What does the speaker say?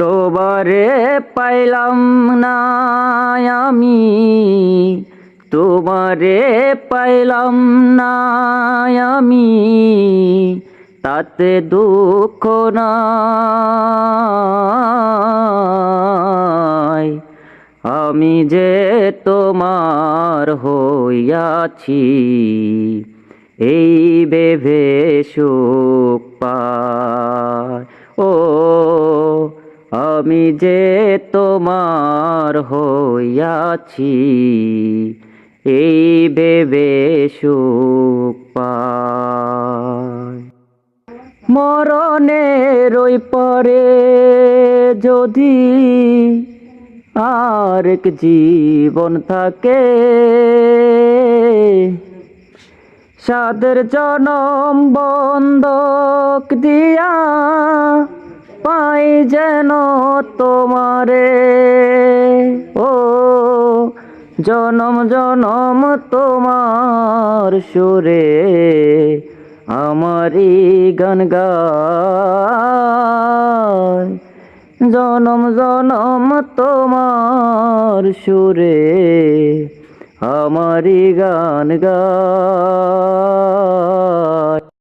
তোমারে পাইলাম না আমি, তোমারে পাইলাম না আমি, তাতে দুঃখ নাই। আমি যে তোমার হইয়াছি, এই ভেবে সুখ পাই। ও আমি যে তোমার হইয়াছি, এই ভেবে সুখ পাই। মরণের ওই পরে যদি আরেক জীবন থাকে, সাদের জনম বন্ধক দিয়া পাই যেন তোমারে। ও জনম জনম তোমার সুরে আমারি গান গায়। জনম জনম তোমার সুরে আমারি গান গায়।